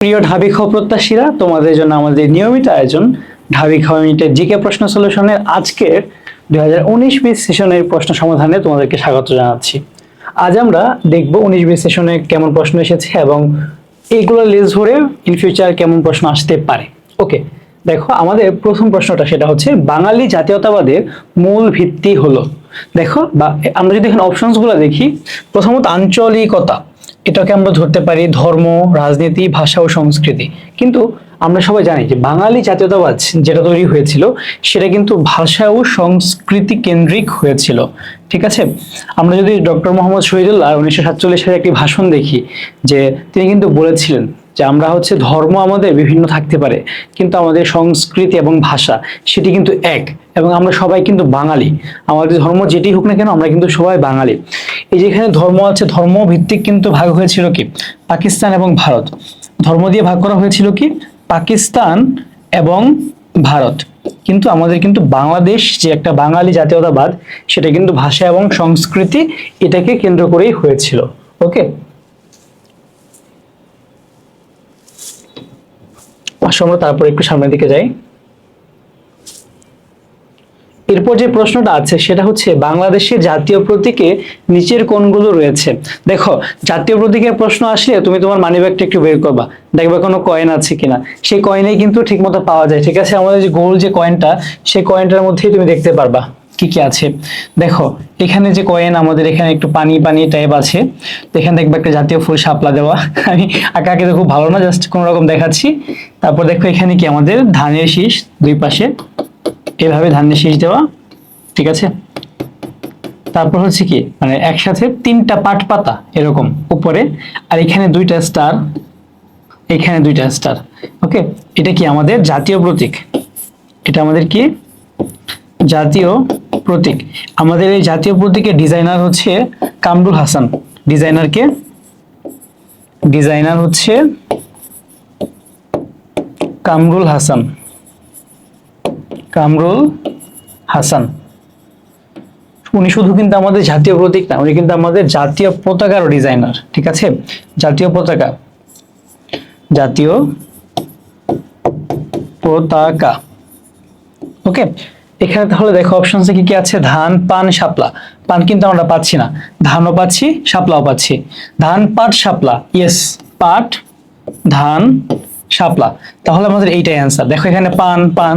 প্রিয় ঢাবি খাওয়া প্রত্যাশীরা, তোমাদের জন্য আমাদের নিয়মিত আয়োজন ঢাবি খাওয়া মিনিটের জিকে প্রশ্ন সলিউশনের আজকের 2019-20 সেশনের প্রশ্ন সমাধানে তোমাদেরকে স্বাগত জানাচ্ছি। আজ আমরা দেখব 19-20 সেশনে কেমন প্রশ্ন এসেছে এবং এইগুলো লেজ ধরে ইন ফিউচার কেমন প্রশ্ন আসতে পারে। ওকে, দেখো আমাদের প্রথম প্রশ্নটা সেটা হচ্ছে বাঙালি জাতীয়তাবাদের মূল ভিত্তি হলো। দেখো বা আমরা যদি এখানে অপশনসগুলো দেখি, প্রথমত আঞ্চলিকতা, এটাকে আমরা ধরতে পারি ধর্ম, রাজনীতি, ভাষা ও সংস্কৃতি। কিন্তু আমরা সবাই জানি যে বাঙালি জাতীয়তাবাদ যেটা তৈরি হয়েছিল সেটা কিন্তু ভাষা ও সংস্কৃতি কেন্দ্রিক হয়েছিল। ঠিক আছে, আমরা যদি ডক্টর মোহাম্মদ শহীদুল্লাহ 1947 সালে একটি ভাষণ দেখি, যে তিনি কিন্তু বলেছিলেন যে আমরা হচ্ছে ধর্ম আমাদের বিভিন্ন থাকতে পারে কিন্তু আমাদের সংস্কৃতি এবং ভাষা সেটি কিন্তু এক, এবং আমরা সবাই কিন্তু বাঙালি। আমাদের ধর্ম যেটি হোক না কেন আমরা কিন্তু সবাই বাঙালি। এই যে এখানে ধর্ম আছে, ধর্ম ভিত্তিক কিন্তু ভাগ হয়েছিল কি পাকিস্তান এবং ভারত। ধর্ম দিয়ে ভাগ করা হয়েছিল কি পাকিস্তান এবং ভারত। কিন্তু আমাদের কিন্তু বাংলাদেশ যে একটা বাঙালি জাতীয়তাবাদ সেটা কিন্তু ভাষা এবং সংস্কৃতি এটাকে কেন্দ্র করেই হয়েছিল। ওকে, আসলে আমরা তারপর একটু সামনের দিকে যাই। এরপর যে প্রশ্নটা আছে সেটা হচ্ছে বাংলাদেশের জাতীয় প্রতীকে নিচের কোনগুলো রয়েছে। দেখো, জাতীয় প্রতীকের প্রশ্ন আসলে তুমি তোমার মানিব্যাগটা একটু বের করবা, দেখবে কোনো কয়েন আছে কিনা। সেই কয়েনেই কিন্তু ঠিকমতো পাওয়া যায়। ঠিক আছে, আমাদের যে গোল যে কয়েনটা, সেই কয়েনটার মধ্যেই তুমি দেখতে পারবা কি কি আছে। দেখো এখানে যে কয়েন, আমাদের এখানে একটু পানি পানি টাইপ আছে, তো এখানে দেখবে একটা জাতীয় ফুল শাপলা দেওয়া। আমি আঁকা আঁকিতে খুব ভালো না, জাস্ট কোন রকম দেখাচ্ছি। তারপর দেখো এখানে কি আমাদের ধানের শীষ, দুই পাশে এভাবে ধানের শীষ দেওয়া। ঠিক আছে, তারপর হচ্ছে কি মানে একসাথে তিনটা পাট পাতা এরকম উপরে, আর এখানে দুইটা স্টার, এখানে দুইটা স্টার। ওকে, এটা কি আমাদের জাতীয় প্রতীক। এটা আমাদের কি জাতীয় প্রতীক। আমাদের এই জাতীয় প্রতীকের ডিজাইনার হচ্ছে কামরুল হাসান। ডিজাইনার হচ্ছে কামরুল হাসান। উনি শুধু কিন্তু আমাদের জাতীয় প্রতীক না, উনি কিন্তু আমাদের জাতীয় পতাকারও ডিজাইনার। ঠিক আছে, জাতীয় পতাকা ওকে, এখানে তাহলে দেখো অপশনসে কি কি আছে, ধান, পান, শাপলা। পান কিন্তু আমরা পাচ্ছি না, ধানও পাচ্ছি, শাপলাও পাচ্ছি। ধান, পাট, শাপলা, ইয়েস, পাট, ধান, শাপলা। তাহলে আমাদের এইটাই অ্যান্সার। দেখো এখানে পান পান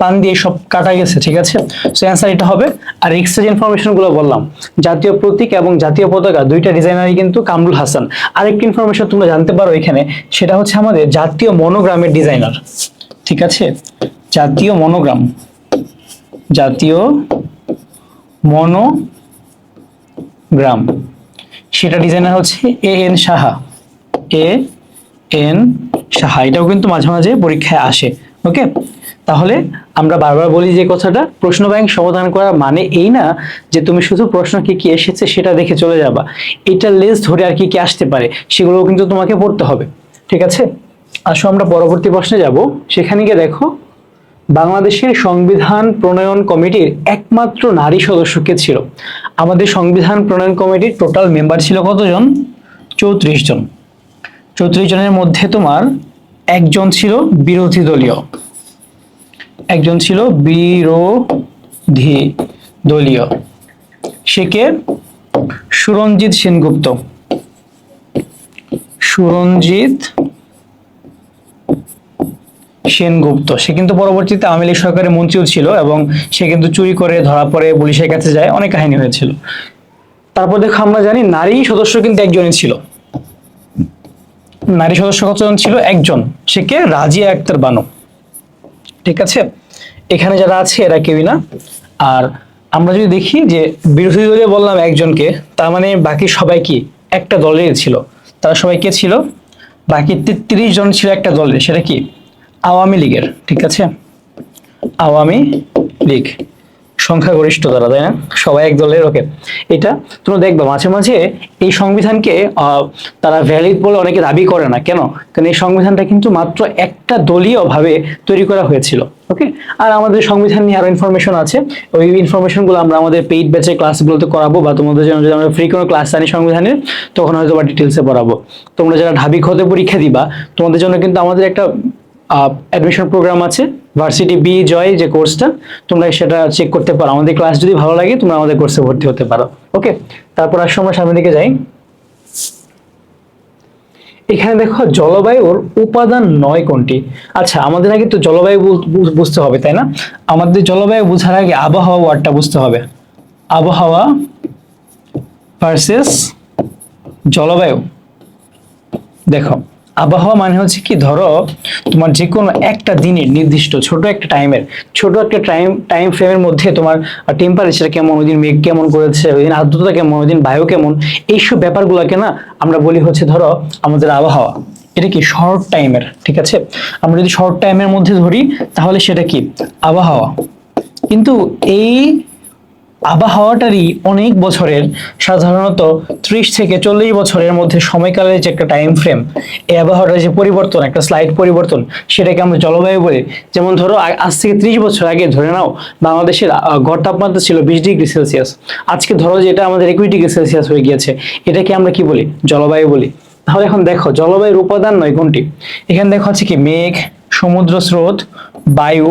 পান দিয়ে সব কাটা গেছে। ঠিক আছে, সো অ্যান্সার এটা হবে। আর এক্সট্রা যে ইনফরমেশন গুলো বললাম, জাতীয় প্রতীক এবং জাতীয় পতাকা দুইটা ডিজাইনারই কিন্তু কামরুল হাসান। আরেকটি ইনফরমেশন তোমরা জানতে পারো এখানে, সেটা হচ্ছে আমাদের জাতীয় মনোগ্রামের ডিজাইনার। ঠিক আছে, জাতীয় মনোগ্রাম সেটা ডিজাইনার হচ্ছে এ.এন. সাহা। এটাও কিন্তু মাঝে মাঝে পরীক্ষায় আসে। ওকে, তাহলে আমরা বারবার বলি যে কথাটা, প্রশ্ন ব্যাংক সমাধান করা মানে এই না যে তুমি শুধু প্রশ্ন কি কি এসেছে সেটা দেখে চলে যাবা। এটা লেস ধরে আর কি কি আসতে পারে সেগুলো কিন্তু তোমাকে পড়তে হবে। ঠিক আছে, আসো আমরা পরবর্তী প্রশ্নে যাব। সেখানে গিয়ে দেখো বাংলাদেশের সংবিধান প্রণয়ন কমিটির একমাত্র নারী সদস্য কে ছিল। আমাদের সংবিধান প্রণয়ন কমিটির টোটাল মেম্বার ছিল কতজন? 34 জন। 34 জনের মধ্যে তোমার একজন ছিল বিরোধী দলীয়, সে কে? সুরঞ্জিত সেনগুপ্ত। সে কিন্তু পরবর্তীতে আওয়ামী লীগ সরকারের মন্ত্রীও ছিল এবং সে কিন্তু চুরি করে ধরা পড়ে পুলিশের কাছে যায়, অনেক কাহিনী হয়েছিল। তারপর দেখো আমরা জানি নারী সদস্য কিন্তু একজনই ছিল। নারী সদস্য কতজন ছিল? একজন, সে কে? রাজিয়া আক্তার বানু। ঠিক আছে, এখানে যারা আছে এরা কেউই না। আর আমরা যদি দেখি যে বিরোধী দলে বললাম একজনকে, তার মানে বাকি সবাই কি একটা দলের ছিল। তারা সবাই কে ছিল? বাকি 33 জন ছিল একটা দলের, সেটা কি? আওয়ামী লীগের। ঠিক আছে, আওয়ামী লীগ। সংখ্যাগরিষ্ঠ দ্বারা, তাই না? সবাই এক দলের, ওকে। এটা তোমরা দেখবে মাঝে মাঝে এই সংবিধানকে তারা ভ্যালিড বলে অনেকে দাবি করে না, কেন? কারণ এই সংবিধানটা কিন্তু মাত্র একটা দলীয় ভাবে তৈরি করা হয়েছিল, ওকে। আর আমাদের সংবিধান নিয়ে আরো ইনফরমেশন আছে, ওই ইনফরমেশন গুলো আমরা আমাদের পেইড ব্যাচের ক্লাসগুলোতে করাবো, বা তোমাদের জন্য যদি আমরা ফ্রি কোনো ক্লাস আনি সংবিধানের, তখন হয়তো বা ডিটেলসে পড়াবো। তোমরা যারা ঢাবি হতে পরীক্ষা দিবা, তোমাদের জন্য কিন্তু আমাদের একটা অ্যাডমিশন প্রোগ্রাম আছে, ভার্সিটি বি জয় যে কোর্সটা, তোমরা সেটা চেক করতে পারো। আমাদের ক্লাস যদি ভালো লাগে তোমরা আমাদের কোর্সে ভর্তি হতে পারো, ওকে। তারপর আসলে আমরা সামনের দিকে যাই। এখানে দেখো জলবায়ুর উপাদান 9 কোনটি? আচ্ছা, আমাদের আগে তো জলবায়ু বুঝতে হবে, তাই না? আমাদের জলবায়ু বোঝার আগে আবহাওয়া ওয়ার্ডটা বুঝতে হবে। আবহাওয়া ভার্সেস জলবায়ু। দেখো, আবহাওয়া মানে হচ্ছে কি, ধরো তোমার যে কোনো একটা দিনের নির্দিষ্ট ছোট একটা টাইম ফ্রেমের মধ্যে তোমার টেম্পারেচার কেমন, ওই দিন মেঘ কেমন করেছে, ওই দিন আর্দ্রতা কেমন, ওই দিন বায়ু কেমন, এইসব ব্যাপারগুলোকে না আমরা বলি হচ্ছে ধরো আমাদের আবহাওয়া। এটা কি শর্ট টাইমের, ঠিক আছে? আমরা যদি শর্ট টাইমের মধ্যে ধরি তাহলে সেটা কি আবহাওয়া। কিন্তু এই আবহাওয়াটারই অনেক বছরের, সাধারণত 30 থেকে 40 বছরের মধ্যে সময়কালের যে একটা টাইম ফ্রেম, এই আবহাওয়াটার যে পরিবর্তন, একটা স্লাইড পরিবর্তন, সেটাকে আমরা জলবায়ু বলি। যেমন ধরো আজ থেকে 30 বছর আগে ধরে নাও বাংলাদেশের গড় তাপমাত্রা ছিল 20 ডিগ্রি সেলসিয়াস, আজকে ধরো যেটা আমাদের 21 ডিগ্রি সেলসিয়াস হয়ে গিয়েছে, এটাকে আমরা কি বলি? জলবায়ু বলি। তাহলে এখন দেখো জলবায়ুর উপাদান 9 কোনটি? এখানে দেখো হচ্ছে কি মেঘ, সমুদ্র স্রোত, বায়ু,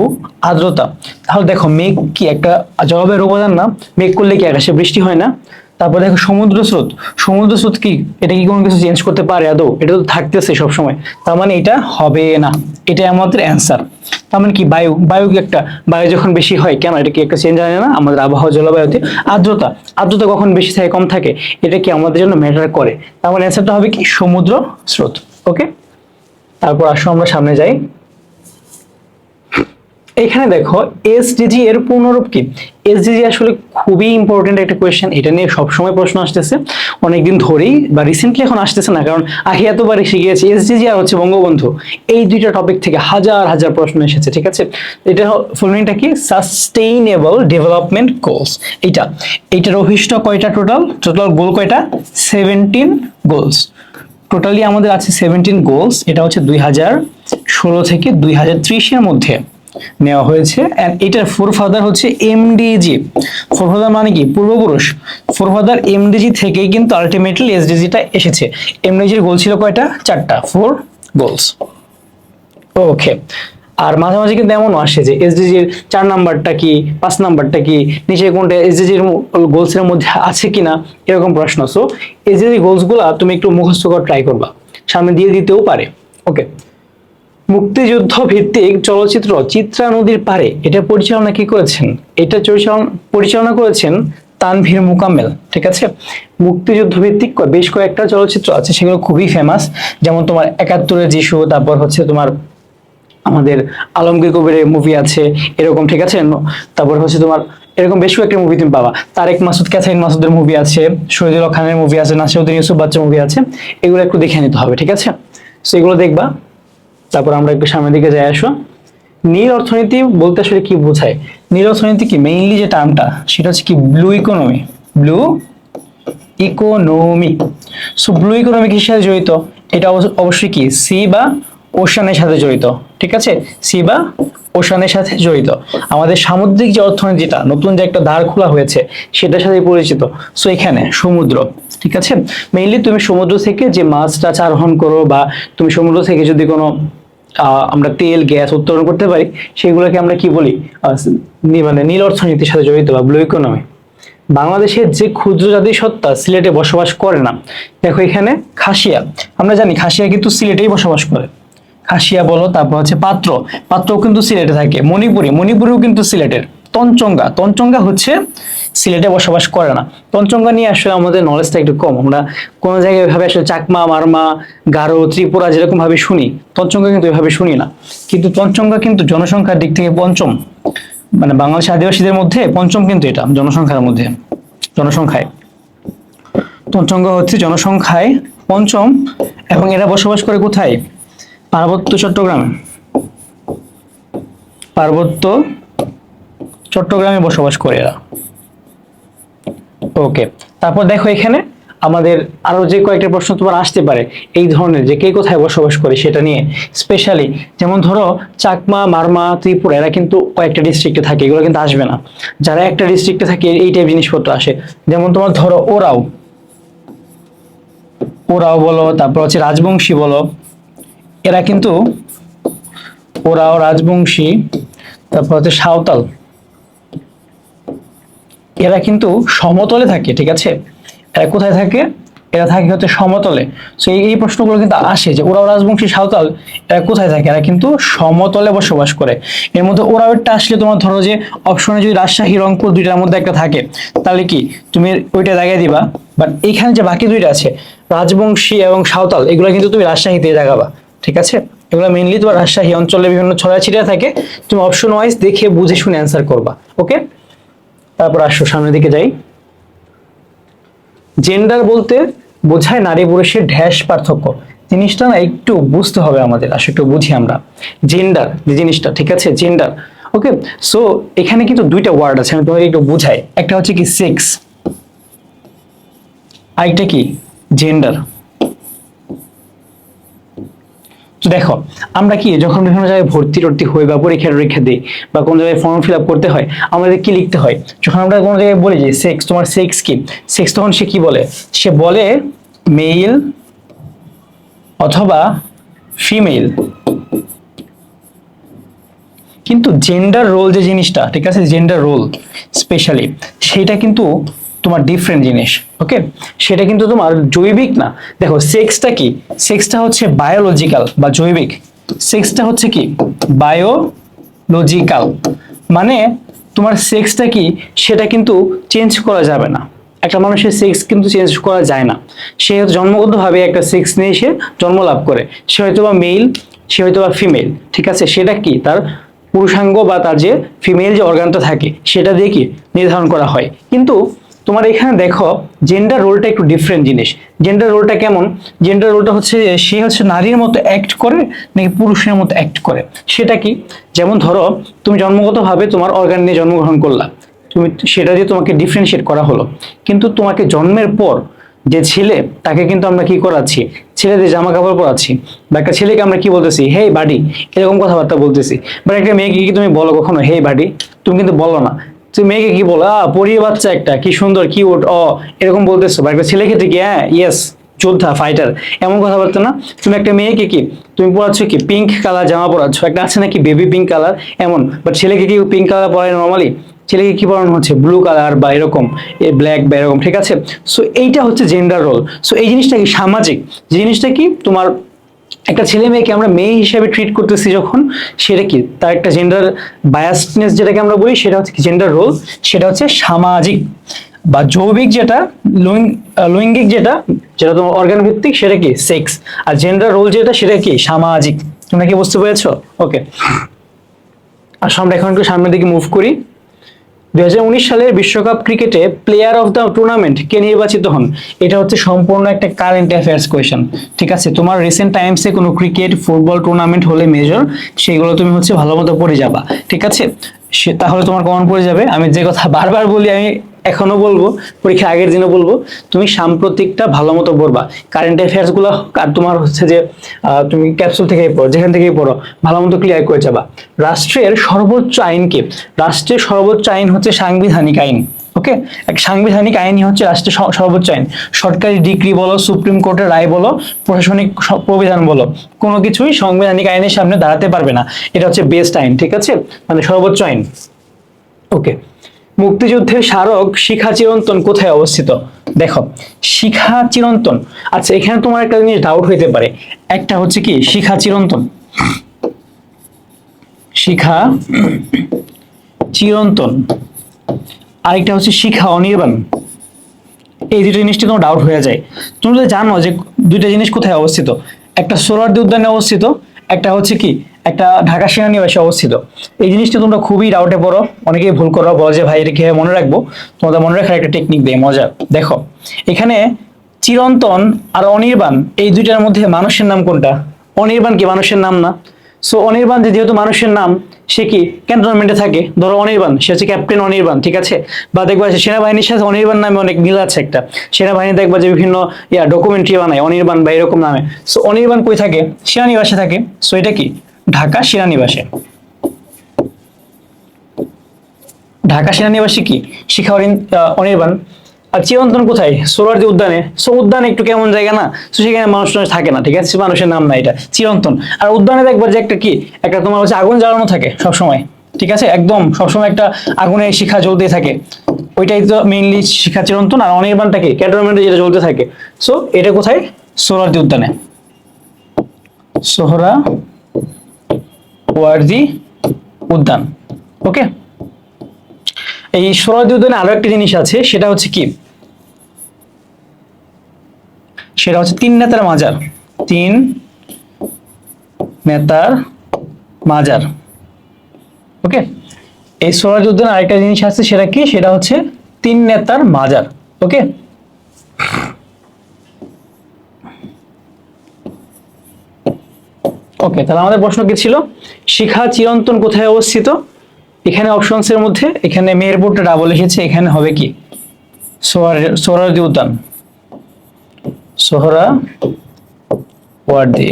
আর্দ্রতা। তাহলে দেখো মেঘ কি একটা জলবায়ুর উপাদান না? মেঘ করলে কি আকাশে বৃষ্টি হয় না? তারপর দেখো সমুদ্র স্রোত কি এটা কি কোনো কিছু চেঞ্জ করতে পারে আদৌ? এটা তো থাকতেছে সব সময়, তার মানে এটা হবে না, এটা আমাদের অ্যান্সার। তার মানে কি বায়ু কি একটা, বায়ু যখন বেশি হয় কেন, এটা কি একটা চেঞ্জ হয় না আমাদের আবহাওয়া জলবায়ুতে? আর্দ্রতা কখন বেশি থাকে কম থাকে, এটা কি আমাদের জন্য ম্যাটার করে? তার মানে অ্যান্সারটা হবে কি সমুদ্র স্রোত, ওকে। তারপর আসো আমরা সামনে যাই। এখানে দেখো এসডিজি এর পূর্ণরূপ কি? এসডিজি আসলে খুবই ইম্পর্টেন্ট একটা কোয়েশ্চেন, এটা নিয়ে সবসময় প্রশ্ন আসতেছে অনেকদিন ধরেই, বা রিসেন্টলি এখন আসতেছে না, কারণ আগে এতবার এসে গিয়েছে। এসডিজি আর হচ্ছে বঙ্গবন্ধু, এই দুইটা টপিক থেকে হাজার হাজার প্রশ্ন এসেছে, ঠিক আছে? এটা ফুল মিনিংটা কি? Sustainable development goals. এইটার অভিষ্ট কয়টা? টোটাল গোল কয়টা? 17 গোলস। টোটালি আমাদের আছে 17 গোলস। এটা হচ্ছে 2016 থেকে 2030 এর মধ্যে নেওয়া হয়েছে। এন্ড এটার ফোরফাদার হচ্ছে এমডিজি। ফোরফাদার মানে কি? পূর্বপুরুষ। ফোরফাদার এমডিজি থেকেই কিন্তু আলটিমেটলি এসডিজিটা এসেছে। এমডিজির গোল ছিল কয়টা? 4টা, 4 গোলস, ওকে। আর মাঝে মাঝে কিন্তু এমনও আসে যে এসডিজির 4 নাম্বারটা কি, 5 নাম্বারটা কি, নিচে কোনটা এসডিজির গোলসের মধ্যে আছে কিনা, এরকম প্রশ্ন। সো এসডিজি গোলসগুলা তুমি একটু মুখস্থ করে ট্রাই করবা, সামনে দিয়ে দিতেও পারে, ওকে। মুক্তিযুদ্ধ ভিত্তিক চলচ্চিত্র চিত্রা নদীর পারে, এটা পরিচালনা কি করেছেন? এটা পরিচালনা করেছেন তানভীর মুকাম্মেল, ঠিক আছে। মুক্তিযুদ্ধ ভিত্তিক বেশ কয়েকটা চলচ্চিত্র আছে, সেগুলো খুবই ফেমাস, যেমন তোমার 71-এর যিশু, তারপর হচ্ছে তোমার আমাদের আলমগীর কবিরের মুভি আছে এরকম, ঠিক আছে। তারপর হচ্ছে তোমার এরকম বেশ কয়েকটা মুভি তুমি পাবা। তারেক মাসুদ, ক্যাথারিন মাসুদের মুভি আছে, শহীদুল খানের মুভি আছে, নাসিরউদ্দিন ইউসুফ বাচ্চার মুভি আছে, এগুলো একটু দেখে নিতে হবে, ঠিক আছে। সো এগুলো দেখবা। তারপর আমরা একটু সামনের দিকে যাই, আসো। নীল অর্থনীতি বলতে আসলে কি বোঝায়? নীল অর্থনীতি কি মেইনলি যে টার্মটা, সেটা হচ্ছে কি blue economy. So blue economy কিসের সাথে জড়িত? এটা অবশ্যই কি সি বা ওশানের সাথে জড়িত, ঠিক আছে। সি বা ওশানের সাথে জড়িত। আমাদের সামুদ্রিক যে অর্থনীতিটা নতুন যে একটা দ্বার খোলা হয়েছে, সেটার সাথে পরিচিত। সো এখানে সমুদ্র, ঠিক আছে। মেইনলি তুমি সমুদ্র থেকে যে মাছটা আরোহণ করো, বা তুমি সমুদ্র থেকে যদি কোনো আমরা তেল গ্যাস উত্তোলন করতে পারি, সেগুলোকে আমরা কি বলি? মানে নীল অর্থনীতির সাথে জড়িত বা ব্লু ইকোনমি। বাংলাদেশের যে ক্ষুদ্র জাতিসত্তা সিলেটে বসবাস করে না, দেখো এখানে খাসিয়া, আমরা জানি খাসিয়া কিন্তু সিলেটেই বসবাস করে। খাসিয়া বলো, তারপর হচ্ছে পাত্রও কিন্তু সিলেটে থাকে। মণিপুরিও কিন্তু সিলেটের। তঞ্চঙ্গা হচ্ছে সিলেটে বসবাস করে না। তঞ্চঙ্গা নিয়ে আসলে আমাদের নলেজটা একটু কম, আমরা কোনো জায়গায় ভাবে আসলে চাকমা, মারমা, গারো, ত্রিপুরা যেরকম ভাবে শুনি, তঞ্চঙ্গা কিন্তু এভাবে শুনি না। কিন্তু তঞ্চঙ্গা কিন্তু জনসংখ্যার দিক থেকে পঞ্চম, মানে বাংলাদেশ আদিবাসীদের মধ্যে পঞ্চম, কিন্তু এটা জনসংখ্যায় তঞ্চঙ্গা হচ্ছে জনসংখ্যায় পঞ্চম। এবং এরা বসবাস করে কোথায়? পার্বত্য চট্টগ্রামে বসবাস করে এরা। ওকে, তারপর দেখো এখানে আমাদের আরো যে কয়েকটা প্রশ্ন তোমার আসতে পারে এই ধরনের, যে কে কোথায় বসবাস করে সেটা নিয়ে স্পেশালি। যেমন ধরো চাকমা, মারমা, ত্রিপুরা এরা কিন্তু কয়েকটা ডিস্ট্রিক্টে থাকে, এগুলো কিন্তু আসবে না। যারা একটা ডিস্ট্রিক্টে থাকে এই টাইপ জিনিসপত্র আসে। যেমন তোমার ধরো ওরাও, ওরাও বলো, তারপর হচ্ছে রাজবংশী বলো, এরা কিন্তু ওরাও, রাজবংশী, তারপর হচ্ছে সাঁওতাল, এরা কিন্তু সমতলে থাকে। ঠিক আছে, এরা কোথায় থাকে? এরা থাকে হচ্ছে সমতলে। সো এই প্রশ্নগুলো কিন্তু আসে যে ওরাও, রাজবংশী, সাঁওতাল এরা কোথায় থাকে? এরা কিন্তু সমতলে বসবাস করে। এর মধ্যে ওরাও একটা আসলে তোমার ধরো যে অপশনে যদি রাজশাহী, রংপুর দুইটার মধ্যে একটা থাকে, তাহলে কি তুমি ওইটা জায়গায় দিবা। বাট এইখানে যে বাকি দুইটা আছে রাজবংশী এবং সাঁওতাল, এগুলো কিন্তু তুমি রাজশাহীতে জাগাবা। ঠিক আছে, এগুলো মেইনলি তোমার রাজশাহী অঞ্চলে বিভিন্ন ছড়াছিটিয়া থাকে। তুমি অপশন ওয়াইজ দেখে বুঝে শুনে অ্যান্সার করবা। ওকে, তারপর আসো সামনের দিকে যাই। জেন্ডার বলতে বোঝায় নারী পুরুষের ড্যাশ পার্থক্য। জিনিসটা না একটু বুঝতে হবে আমাদের, আসলে একটু বুঝি আমরা জেন্ডার যে জিনিসটা। ঠিক আছে, জেন্ডার। ওকে, সো এখানে কিন্তু দুইটা ওয়ার্ড আছে, আমি তোমাকে একটু বুঝাই। একটা হচ্ছে কি সেক্স, আরেকটা কি জেন্ডার। তো দেখো আমরা কি যখন বিভিন্ন জায়গায় ভর্তি টর্তি হই বা পরীক্ষা দিই বা কোন জায়গায় ফর্ম ফিল আপ করতে হয়, আমাদের কি লিখতে হয়? যখন আমরা কোনো জায়গায় বলি যে সেক্স, তোমার সেক্স কি, সেক্স, তখন সে কি বলে? সে বলে মেল অথবা ফিমেল। কিন্তু জেন্ডার রোল যে জিনিসটা, ঠিক আছে, জেন্ডার রোল স্পেশালি সেটা কিন্তু তোমার ডিফারেন্ট জিনিস। ওকে, সেটা কিন্তু তোমার জৈবিক না। দেখো সেক্সটা কি? সেক্সটা হচ্ছে বায়োলজিক্যাল বা জৈবিক। সেক্সটা হচ্ছে কি বায়োলজিক্যাল, মানে তোমার সেক্সটা কি সেটা কিন্তু চেঞ্জ করা যাবে না। একটা মানুষের সেক্স কিন্তু চেঞ্জ করা যায় না। সে জন্মগতভাবে একটা সেক্স নিয়ে সে জন্ম লাভ করে। সে হয়তো বা মেল, সে হয়তো বা ফিমেল। ঠিক আছে, সেটা কি তার পুরুষাঙ্গ বা তার যে ফিমেল যে অর্গানটা থাকে সেটা দিয়ে কি নির্ধারণ করা হয়। কিন্তু তোমার এখানে দেখো জেন্ডার রোলটা একটু ডিফারেন্ট জিনিস। জেন্ডার রোলটা কেমন? জেন্ডার রোলটা হচ্ছে সে হচ্ছে নারীর মতো অ্যাক্ট করে নাকি পুরুষের মতো অ্যাক্ট করে, সেটা কি? যেমন ধরো তুমি জন্মগতভাবে তোমার অর্গান নিয়ে জন্মগ্রহণ করলা, তুমি সেটা দিয়ে তোমাকে ডিফারেন্সিয়েট করা হলো। কিন্তু তোমাকে জন্মের পর যে ছেলে, তাকে কিন্তু আমরা কি করাচ্ছি? ছেলেদের জামা কাপড় পরাচ্ছি। বা একটা ছেলেকে আমরা কি বলতেছি? হেই বাডি, এরকম কথাবার্তা বলতেছি। বাট একটা মেয়েকে কি তুমি বলো কখনো হেই বাডি? তুমি কিন্তু বলো না। তুমি মেয়েকে কি বলো? পরিয়ে বাচ্চা একটা, কি সুন্দর, কিউট, এরকম বলতেছো। বা একটা ছেলে ক্ষেত্রে কি হ্যাঁ ইয়েস যোদ্ধা, ফাইটার, এমন কথাবার্তা না। তুমি একটা মেয়েকে কি তুমি পড়াচ্ছ কি পিঙ্ক কালার জামা পড়াচ্ছ, একটা আছে নাকি বেবি পিঙ্ক কালার এমন। বাট ছেলেকে কি পিঙ্ক কালার পরায় নর্মালি? ছেলেকে কি পড়ানো হচ্ছে ব্লু কালার বা এরকম ব্ল্যাক বা এরকম। ঠিক আছে, সো এইটা হচ্ছে জেন্ডার রোল। সো এই জিনিসটা কি সামাজিক, যে জিনিসটা কি তোমার একটা ছেলে মেয়েকে আমরা মেয়ে হিসেবে ট্রিট করতেছি যখন, সেটা কি তার একটা জেন্ডার বায়াসনেস যেটাকে আমরা বলি, সেটা হচ্ছে জেন্ডার রোল। সেটা হচ্ছে সামাজিক বা জৈবিক, যেটা লৈঙ্গিক, যেটা যেটা তোমার অর্গান ভিত্তিক, সেটা কি সেক্স। আর জেন্ডার রোল যেটা সেটা কি সামাজিক। তোমরা কি বুঝতে পেরেছো? ওকে, আর আমরা এখন একটু সামনের দিকে মুভ করি। 2019 সালের বিশ্বকাপ ক্রিকেটে প্লেয়ার অফ দ্য টুর্নামেন্ট কে নির্বাচিত হন? এটা হচ্ছে সম্পূর্ণ একটা কারেন্ট অ্যাফেয়ার্স কোয়েশ্চেন। ঠিক আছে, তোমার রিসেন্ট টাইমসে কোনো ক্রিকেট ফুটবল টুর্নামেন্ট হলে মেজর, সেগুলো তুমি হচ্ছে ভালো মতো পড়ে যাবা। ঠিক আছে, তাহলে তোমার কমন পড়ে যাবে। আমি যে কথা বারবার বলি, আমি এখনো বলবো, পরীক্ষা আগের দিনও বলবো, তুমি সাম্প্রতিকটা ভালো মতো পড়বা। কারেন্ট অ্যাফেয়ার্স গুলো আর তোমার হচ্ছে যে তুমি ক্যাপসুল থেকেই পড়ো, যেখান থেকেই পড়ো, ভালো মতো ক্লিয়ার করে যাবা। রাষ্ট্রের সর্বোচ্চ আইন কি? রাষ্ট্রের সর্বোচ্চ আইন হচ্ছে সাংবিধানিক আইন। ওকে, এক সাংবিধানিক আইনই হচ্ছে রাষ্ট্রের সর্বোচ্চ আইন। সরকারি ডিক্রি বলো, সুপ্রিম কোর্টের রায় বলো, প্রশাসনিক প্রবিধান বলো, কোনো কিছুই সাংবিধানিক আইনের সামনে দাঁড়াতে পারবে না। এটা হচ্ছে বেস্ট আইন। ঠিক আছে, মানে সর্বোচ্চ আইন। ওকে, মুক্তিযুদ্ধের স্মারক শিখা চিরন্তন কোথায় অবস্থিত? দেখো শিখা চিরন্তন, আচ্ছা এখানে তোমার একটা জিনিস ডাউট হইতে পারে। একটা হচ্ছে কি শিখা চিরন্তন, শিখা চিরন্তন, আরেকটা হচ্ছে শিখা অনির্বাণ। এই দুটো জিনিসটি তোমার ডাউট হয়ে যায়। তুমি তো জানো যে দুইটা জিনিস কোথায় অবস্থিত, একটা সোহরাওয়ার্দী উদ্যানে অবস্থিত, একটা হচ্ছে কি একটা ঢাকা সেনানিবাসে অবস্থিত। এই জিনিসটা তোমরা খুবই ডাউটে পড়ো, অনেকেই ভুল করো, বলো যে ভাই এটা কিভাবে মনে রাখবো। তোমাদের মনে রাখার একটা টেকনিক দেয় মজা। দেখো এখানে চিরন্তন আর অনির্বাণ, এই দুইটার মধ্যে মানুষের নাম কোনটা? অনির্বাণ কি মানুষের নাম না? সো অনির্বাণ যেহেতু মানুষের নাম, সে কি ক্যান্টনমেন্টে থাকে, ধরো অনির্বাণ, সে হচ্ছে ক্যাপ্টেন অনির্বাণ, ঠিক আছে। বা দেখবা সেনাবাহিনীর সাথে অনির্বাণ নামে অনেক মিল আছে একটা, সেনাবাহিনী দেখবা যে বিভিন্ন ডকুমেন্টারি বানায় অনির্বাণ বা এরকম নামে। সো অনির্বাণ কই থাকে? সেনানিবাসে থাকে। সো এটা কি ঢাকা সেনানিবাসে। ঢাকা সেনানিবাসে কি শিখা অনির্বাণ। আর চিরন্তন কোথায়? সোহরাওয়ার্দী উদ্যানে। সো উদ্যান একটু কেমন জায়গা না, তো সেখানে মানুষ টানুষ থাকে না, ঠিক আছে, মানুষের নাম না এটা চিরন্তন। আর উদ্যানে দেখবা যে একটা কি, একটা তোমার হচ্ছে আগুন জ্বালানো থাকে সবসময়, ঠিক আছে, একদম সবসময় একটা আগুনের শিখা জ্বলতে থাকে, ওইটাই তো মেইনলি শিখা চিরন্তন। আর অনির্বাণটা কি ক্যান্টনমেন্টে যেটা জ্বলতে থাকে। সো এটা কোথায়? সোহরাওয়ার্দী উদ্যানে। সোহরাওয়ার্দী উদ্যান। ওকে, এই সোহরাওয়ার্দী উদ্যানে আরো একটা জিনিস আছে, সেটা হচ্ছে কি, সেটা হচ্ছে তিন নেতার মাজার। তিন নেতার মাজার। ওকে, এই সোহরাওয়ার্দী উদ্যানে আরেকটা জিনিস আছে, সেটা কি, সেটা হচ্ছে তিন নেতার মাজার। ওকে, ওকে, তাহলে আমাদের প্রশ্ন কি ছিল? শিখা চিরন্তন কোথায় অবস্থিত? এখানে অপশনস এর মধ্যে এখানে মেহেরপুরটা ডাবল এসেছে, এখানে হবে কি সোহরাওয়ার্দী উদ্যান। সোহরাওয়ার্দী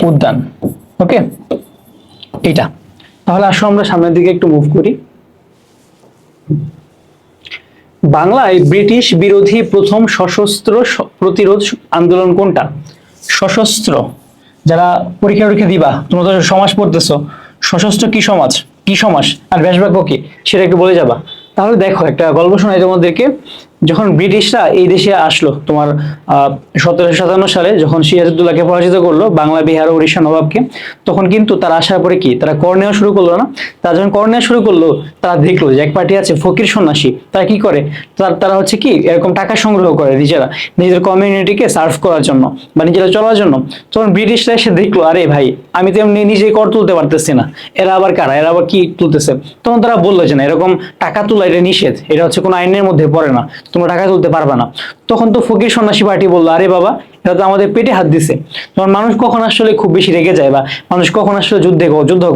উদ্যান। ওকে, এইটা। তাহলে আসো আমরা সামনের দিকে একটু মুভ করি। বাংলায় ব্রিটিশ বিরোধী প্রথম সশস্ত্র প্রতিরোধ আন্দোলন কোনটা? সশস্ত্র, যারা পরীক্ষা টরীক্ষা দিবা, তোমরা তো সমাজ পড়তেছো, সশস্ত্র কি সমাজ, কি সমাস আর ব্যাসবাক্য কি, সেটা একটু বলে যাবা। তাহলে দেখো একটা গল্প শোনাই তোমাদেরকে। যখন ব্রিটিশরা এই দেশে আসলো তোমার 1757 সালে, যখন সিরাজউদ্দৌলাকে পরাজিত করলো বাংলা, বিহার ও উড়িষ্যা নবাবকে, তখন কিন্তু তারা আসার পরে কি তারা কর নেওয়া শুরু করলো না? তারা যখন কর নেওয়া শুরু করলো, তারা দেখলো যে এক পার্টি আছে ফকির সন্ন্যাসী, তারা কি করে, তারা হচ্ছে কি এরকম টাকা সংগ্রহ করে নিজেরা, নিজেদের কমিউনিটিকে সার্ভ করার জন্য বা নিজেরা চলার জন্য। তখন ব্রিটিশরা এসে দেখলো, আরে ভাই, আমি তো এমনি নিজেই কর তুলতে পারতেছি না, এরা আবার কারা, এরা আবার কি তুলতেছে। তখন তারা বললো যে না, এরকম টাকা তোলা এটা নিষেধ, এটা হচ্ছে কোনো আইনের মধ্যে পড়ে না, তোমরা টাকা তুলতে পারবে না। তখন তো ফকির সন্ন্যাসী পার্টি বললো, আরে বাবা, এটা তো আমাদের পেটে হাত দিছে। তখন মানুষ কখন আসলে খুব বেশি রেগে যায় বা মানুষ কখন আসলে যুদ্ধ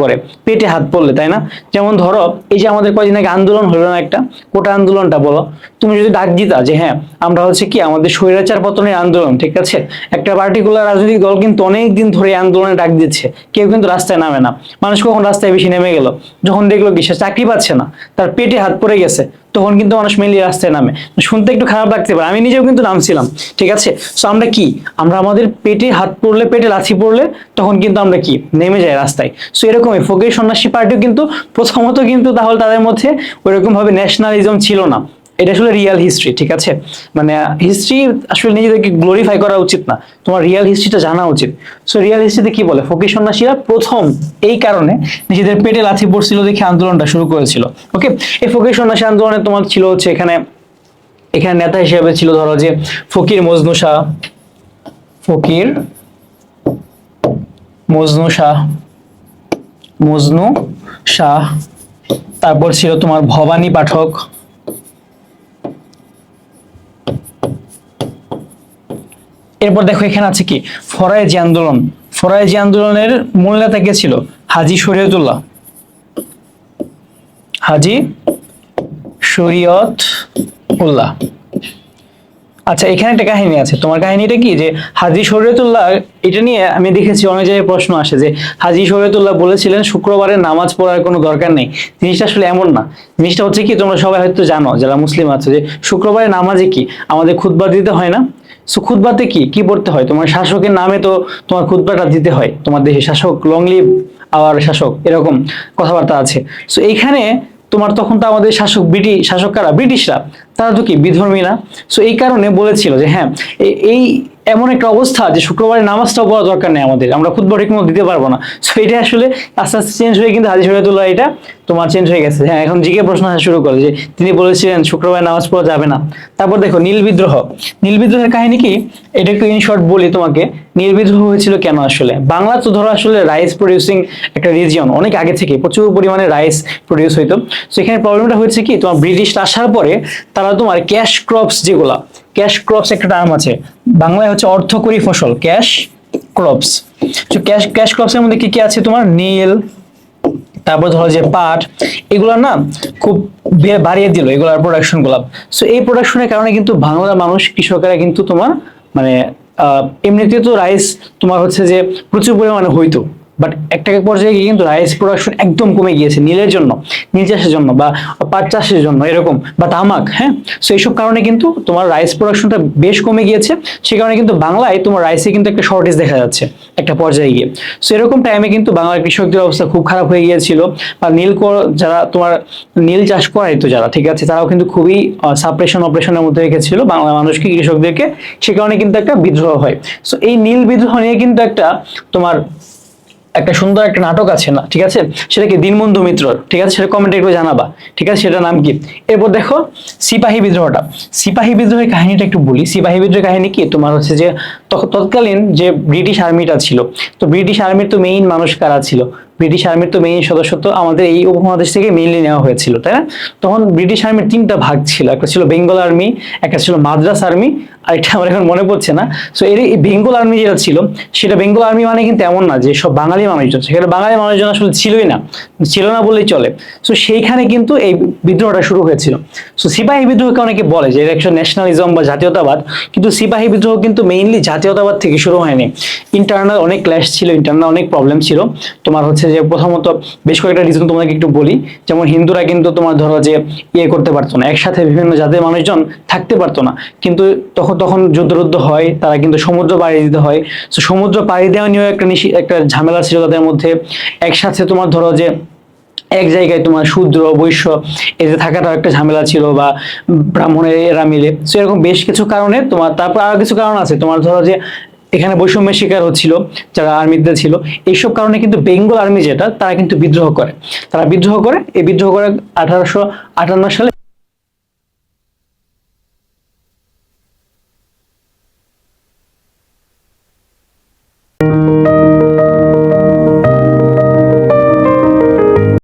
করে? পেটে হাত পড়লে, তাই না? যেমন ধরো এই যে আমাদের কয়দিন আগে আন্দোলন হলো না একটা, কোটা আন্দোলনটা বলো, তুমি যদি ডাক দিতা যে হ্যাঁ আমরা হচ্ছে কি আমাদের স্বৈরাচার পতনের আন্দোলন, ঠিক আছে, একটা পার্টিকুলার রাজনৈতিক দল কিন্তু অনেক দিন ধরে আন্দোলনে ডাক দিচ্ছে, কেউ কিন্তু রাস্তায় নামে না। মানুষ কখন রাস্তায় বেশি নেমে গেল? যখন দেখলো কি সে চাকরি পাচ্ছে না, তার পেটে হাত পড়ে গেছে, তখন কিন্তু মানুষ মেনলি রাস্তায় নামে। শুনতে একটু খারাপ লাগতে পারে, আমি নিজেও কিন্তু নামছিলাম, ঠিক আছে। সো আমরা কি, আমরা আমাদের পেটে হাত পড়লে, পেটে লাথি পড়লে, তখন কিন্তু আমরা কি নেমে যাই রাস্তায়। সো এরকমই ফকির সন্ন্যাসী পার্টিও কিন্তু প্রথমত কিন্তু তাহলে তাদের মধ্যে ওইরকম ভাবে ন্যাশনালিজম ছিল না। এটা আসলে রিয়াল হিস্ট্রি, ঠিক আছে, মানে হিস্ট্রি আসলে নিজেদেরকে গ্লোরিফাই করা উচিত না, তোমার রিয়াল হিস্ট্রিটা জানা উচিত। সো রিয়াল হিস্ট্রিতে কি বলে, ফকির সন্ন্যাসীরা প্রথম এই কারণে নিজেদের পেটে লাথি পড়ছিল দেখে আন্দোলনটা শুরু করেছিল। ওকে, এই ফকির সন্ন্যাসী আন্দোলনে তোমার ছিল হচ্ছে এখানে এখানে নেতা হিসেবে ছিল ধরো যে ফকির মজনু শাহ, ফকির মজনু শাহ, মজনু শাহ, তারপর ছিল তোমার ভবানী পাঠক, এরপর দেখো এখানে আছে কি ফরায়েজি আন্দোলন। ফরায়েজি আন্দোলনের মূল নেতা কে ছিল? হাজী শরীয়তুল্লাহ, হাজী শরীয়তুল্লাহ। আচ্ছা, এখানে একটা কাহিনী আছে, তোমার কাহিনীটা কি যে হাজী শরীয়তুল্লাহ, এটা নিয়ে আমি দেখেছি অনেক জায়গায় প্রশ্ন আসে যে হাজী শরীয়তুল্লাহ বলেছিলেন শুক্রবারে নামাজ পড়ার কোনো দরকার নেই। জিনিসটা আসলে এমন না। জিনিসটা হচ্ছে কি, তোমরা সবাই হয়তো জানো যারা মুসলিম আছে, যে শুক্রবারে নামাজে কি আমাদের খুতবা দিতে হয় না? সো খুতবাতে কি কি পড়তে হয়? তোমার শাসকের নামে তো তোমার খুতবাটা দিতে হয়, তোমার দেশে শাসক, লং লিভ আওয়ার শাসক, এরকম কথাবার্তা আছে। সো এইখানে তোমার তখন তো আমাদের শাসক কারা? ব্রিটিশরা। তারা তো কি বিধর্মী না? সো এই কারণে বলেছিল যে হ্যাঁ, এই এমন একটা অবস্থা যে শুক্রবারে নামাজটাও পড়া দরকার নেই আমাদের, আমরা খুতবা ঠিকমতো দিতে পারবো না। সো এটা আসলে আস্তে আস্তে চেঞ্জ হয়ে কিন্তু হাজী শরীয়তুল্লাহ এটা তোমার চেঞ্জ হয়ে গেছে। হ্যাঁ, এখন জিকে প্রশ্ন আসা শুরু করে যে তিনি বলেছিলেন শুক্রবারে নামাজ পড়া যাবে না। তারপর দেখো নীল বিদ্রোহ। নীল বিদ্রোহের কাহিনী কি, এটা একটু ইন শর্ট বলি তোমাকে। নীল বিদ্রোহ হয়েছিল কেন? আসলে বাংলা তো ধরো আসলে রাইস প্রডিউসিং একটা রিজিয়ন, অনেক আগে থেকে প্রচুর পরিমাণে রাইস প্রডিউস হইতো। সো এখানে প্রবলেমটা হয়েছে কি, তোমার ব্রিটিশ আসার পরে তারা তোমার ক্যাশ ক্রপস, যেগুলা ক্যাশ ক্রপস একটা টার্ম আছে বাংলায় হচ্ছে অর্থকরী ফসল, ক্যাশ ক্রপস। তো ক্যাশ ক্যাশ ক্রপসের মধ্যে কি কি আছে তোমার? নীল, তারপর ধরো যে পাট, এগুলো না খুব বাড়িয়ে দিল এগুলোর প্রোডাকশন গুলা। সো এই প্রোডাকশনের কারণে কিন্তু বাংলার মানুষ, কৃষকেরা কিন্তু তোমার মানে এমনিতে তো রাইস তোমার হচ্ছে যে প্রচুর পরিমাণে হইতো, বাট একটা পর্যায়ে গিয়ে কিন্তু রাইস প্রোডাকশন একদম কমে গিয়েছে নীলের জন্য, নীল চাষের জন্য বা পাট চাষের জন্য এরকম, বা তামাক। হ্যাঁ, সো এইসব কারণে কিন্তু তোমার রাইস প্রোডাকশনটা বেশ কমে গিয়েছে। সে কারণে কিন্তু বাংলায় তোমার রাইসে কিন্তু একটা শর্টেজ দেখা যাচ্ছে একটা পর্যায়ে গিয়ে। সো এরকম টাইমে কিন্তু বাংলার কৃষকদের অবস্থা খুব খারাপ হয়ে গিয়েছিল। বা যারা তোমার নীল চাষ করাইতো যারা, ঠিক আছে, তারাও কিন্তু খুবই সাপ্রেশন অপারেশনের মধ্যে রেখেছিল বাংলা মানুষকে, কৃষকদেরকে। সে কারণে কিন্তু একটা বিদ্রোহ হয়। সো এই নীল বিদ্রোহ নিয়ে কিন্তু তোমার একটা সুন্দর একটা নাটক আছে না, ঠিক আছে, সেটা কি দীনবন্ধু মিত্রর, ঠিক আছে, সেটা কমেন্টে একটু জানাবা, ঠিক আছে, সেটার নাম কি। এরপর দেখো সিপাহী বিদ্রোহটা। সিপাহী বিদ্রোহের কাহিনীটা একটু বলি। সিপাহী বিদ্রোহের কাহিনী কি তোমার হচ্ছে যে তৎকালীন যে ব্রিটিশ আর্মিটা ছিল, তো ব্রিটিশ আর্মির তো মেইন মানুষ কারা ছিল? ব্রিটিশ আর্মির তো মেইন সদস্য তো আমাদের এই উপমহাদেশ থেকে মেইনলি নেওয়া হয়েছিল, তাই না? তখন ব্রিটিশ আর্মির তিনটা ভাগ ছিল, একটা ছিল বেঙ্গল আর্মি, একটা ছিল মাদ্রাস আর্মি, আর এটা আমার এখন মনে পড়ছে না। সো এই বেঙ্গল আর্মি যেটা ছিল, সেটা বেঙ্গল আর্মি মানে কিন্তু এমন না যে সব বাঙালি মানুষজন, সেখানে বাঙালি মানুষজন আসলে ছিলই না, ছিল না বললেই চলে। সো সেইখানে কিন্তু এই বিদ্রোহটা শুরু হয়েছিল। সো সিপাহী বিদ্রোহকে অনেকে বলে যে এটা একটা ন্যাশনালিজম বা জাতীয়তাবাদ, কিন্তু সিপাহী বিদ্রোহ কিন্তু মেইনলি জাতীয়তাবাদ থেকে শুরু হয়নি। ইন্টারনাল অনেক ক্ল্যাশ ছিল, ইন্টারনাল অনেক প্রবলেম ছিল। তোমার হচ্ছে যে প্রথমত বেশ কয়েকটা রিজন তোমাকে একটু বলি। যেমন হিন্দুরা কিন্তু তোমার ধরো যে করতে পারতো না, একসাথে বিভিন্ন জাতের মানুষজন থাকতে পারতো না, কিন্তু তখন যুদ্ধ হয়, তারা কিন্তু সমুদ্র পাড়ি দিতে হয়। তো সমুদ্র পাড়ি দেওয়া নিয়েও একটা ঝামেলা ছিল তাদের মধ্যে। একসাথে তোমার ধরো যে এক জায়গায় তোমার শূদ্র বৈশ্য এতে থাকাটাও একটা ঝামেলা ছিল, বা ব্রাহ্মণের এরা মিলে। তো এরকম বেশ কিছু কারণে তোমার, তারপর আরো কিছু কারণ আছে তোমার ধরো যে এখানে বৈষম্যের শিকার হচ্ছিল যারা আর্মিতে ছিল। এইসব কারণে কিন্তু বেঙ্গল আর্মি যেটা, তারা কিন্তু বিদ্রোহ করে। এই বিদ্রোহ করে 1858 সালে